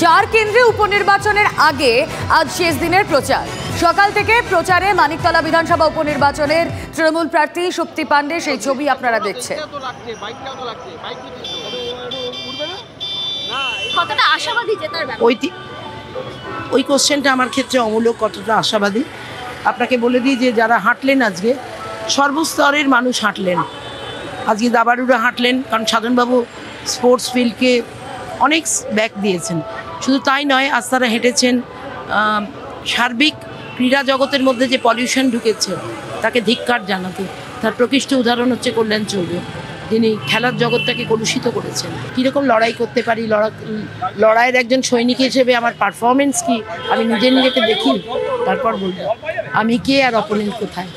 চার কেন্দ্রে উপনির্বাচনের আগে আজ শেষ দিনের প্রচার। সকাল থেকে প্রচারে মানিকতলা বিধানসভা উপনির্বাচনের তৃণমূল প্রার্থী শক্তি পাণ্ডে, সেই ছবি আপনারা দেখছেন। কতটা আশাবাদী জেতার ব্যাপারে? ওই কোশ্চেনটা আমার ক্ষেত্রে অমূলক। কতটা আশাবাদী আপনাকে বলে দিই যে যারা হাঁটলেন আজকে, সর্বস্তরের মানুষ হাঁটলেন। আজকে দাবাড়ুরা হাঁটলেন, কারণ সাধনবাবু স্পোর্টস ফিল্ডকে অনেক ব্যাক দিয়েছেন। শুধু তাই নয়, আজ তারা হেঁটেছেন সার্বিক ক্রীড়া জগতের মধ্যে যে পলিউশন ঢুকেছে তাকে ধিক্কার জানাতে। তার প্রকৃষ্ট উদাহরণ হচ্ছে কল্যাণ চৌবে, যিনি খেলার জগৎটাকে কলুষিত করেছেন। কীরকম লড়াই করতে পারি, লড়াইয়ের একজন সৈনিক হিসেবে আমার পারফরমেন্স কি, আমি নিজেকে দেখি, তারপর বলবো আমি কে আর অপোনেন্ট কোথায়।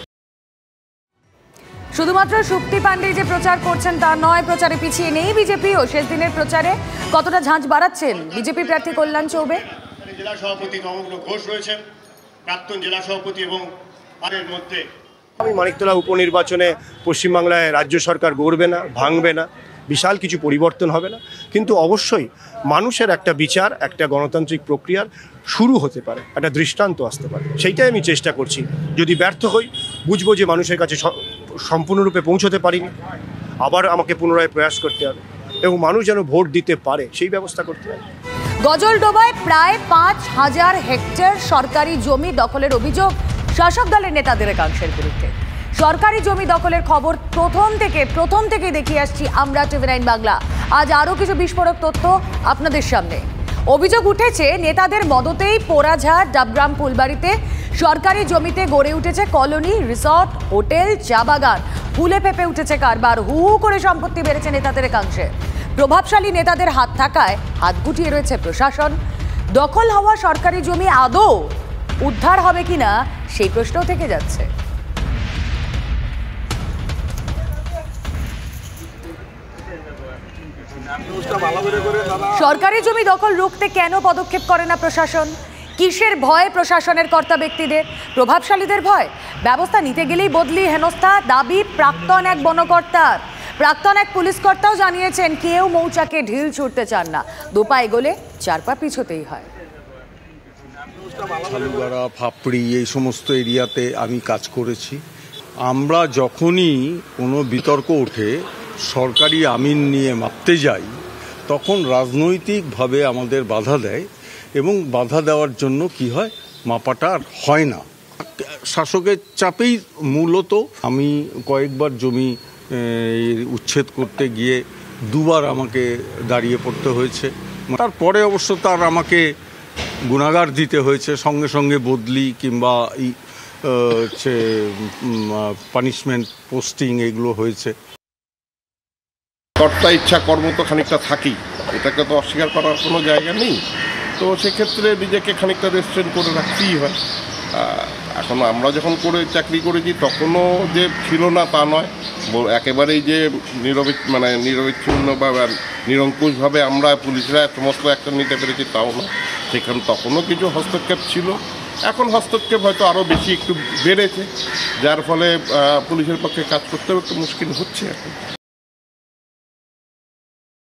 শুধুমাত্র শক্তি পাণ্ডে যে প্রচার করছেন তা নয়, প্রচারে পিছিয়ে নেই বিজেপিও। শেষ দিনের প্রচারে কতটা ঝাঁঝ বাড়াচ্ছেন বিজেপি প্রার্থী কল্যাণ চৌবে। জেলা সভাপতি সমগ্র ঘোষ রয়েছেন, প্রাক্তন জেলা সভাপতি এবং তাদের মধ্যে আমি মানিকতলা উপনির্বাচনে পশ্চিমবাংলায় রাজ্য সরকার গড়বে না, ভাঙবে না, বিশাল কিছু পরিবর্তন হবে না, কিন্তু অবশ্যই মানুষের একটা বিচার, একটা গণতান্ত্রিক প্রক্রিয়ার শুরু হতে পারে, একটা দৃষ্টান্ত আসতে পারে। সেইটাই আমি চেষ্টা করছি। যদি ব্যর্থ হই, বুঝবো যে মানুষের কাছে সম্পূর্ণরূপে পৌঁছতে পারিনি, আবার আমাকে পুনরায় প্রয়াস করতে হবে এবং মানুষ যেন ভোট দিতে পারে সেই ব্যবস্থা করতে হবে। গজলডোবায় প্রায় ৫,০০০ হেক্টর সরকারি জমি দখলের অভিযোগ শাসক দলের নেতাদের একাংশের বিরুদ্ধে। সরকারি জমি দখলের খবর প্রথম থেকে দেখিয়ে আসছি আমরা টিভি9 বাংলা। আজ আরও কিছু বিস্ফোরক তথ্য আপনাদের সামনে। অভিযোগ উঠেছে, নেতাদের মদতেই পোড়াঝাড় ডাবগ্রাম ফুলবাড়িতে সরকারি জমিতে গড়ে উঠেছে কলোনি, রিসর্ট, হোটেল, চা বাগান। ফুলে ফেপে উঠেছে কারবার, হু হু করে সম্পত্তি বেড়েছে নেতাদের একাংশে। প্রভাবশালী নেতাদের হাত থাকায় হাত গুটিয়ে রয়েছে প্রশাসন। দখল হওয়া সরকারি জমি আদৌ উদ্ধার হবে কিনা সেই প্রশ্নও থেকে যাচ্ছে। সরকারি জমি দখল রুখতে কেন পদক্ষেপ করে না প্রশাসন? কিসের ভয় প্রশাসনের কর্তা ব্যক্তিদের? প্রভাবশালীদের ভয়? ব্যবস্থা নিতে গেলেই বদলি, হেনস্থা, দাবি প্রাক্তন এক বনকর্তার। প্রাক্তন এক পুলিশ কর্তাও জানিয়েছেন, কেউ মৌচাকে ঢিল ছুটতে চান না, দুপা এগোলে চার পা পিছোতেই হয়। শালুগাড়া, ফাপড়ি, এই সমস্ত এরিয়াতে আমি কাজ করেছি। আমরা যখনই কোনো বিতর্ক ওঠে, সরকারি আমিন নিয়ে মাপতে যাই, তখন রাজনৈতিকভাবে আমাদের বাধা দেয় এবং বাধা দেওয়ার জন্য কি হয়, মাপাটা আর হয় না। শাসকের চাপেই মূলত আমি কয়েকবার জমি উচ্ছেদ করতে গিয়ে দুবার আমাকে দাঁড়িয়ে পড়তে হয়েছে। তারপরে অবশ্য তার আমাকে গুণাগার দিতে হয়েছে, সঙ্গে সঙ্গে বদলি কিংবা পানিশমেন্ট, পোস্টিং এগুলো হয়েছে। কর্তা ইচ্ছা কর্ম তো খানিকটা থাকেই, এটাকে তো অস্বীকার করার কোনো জায়গা নেই। তো সেক্ষেত্রে নিজেকে খানিকটা রেস্ট্রেন্ট করে রাখতেই হয়। এখন আমরা যখন চাকরি করেছি তখনও যে ছিল না তা নয়, একেবারেই যে নিরবিচ্ছিন্ন বা নিরঙ্কুশভাবে আমরা পুলিশরা সমস্ত অ্যাকশন নিতে পেরেছি তাও না। সেখানে তখনও কিছু হস্তক্ষেপ ছিল, এখন হস্তক্ষেপ হয়তো আরও বেশি একটু বেড়েছে, যার ফলে পুলিশের পক্ষে কাজ করতেও একটু মুশকিল হচ্ছে এখন।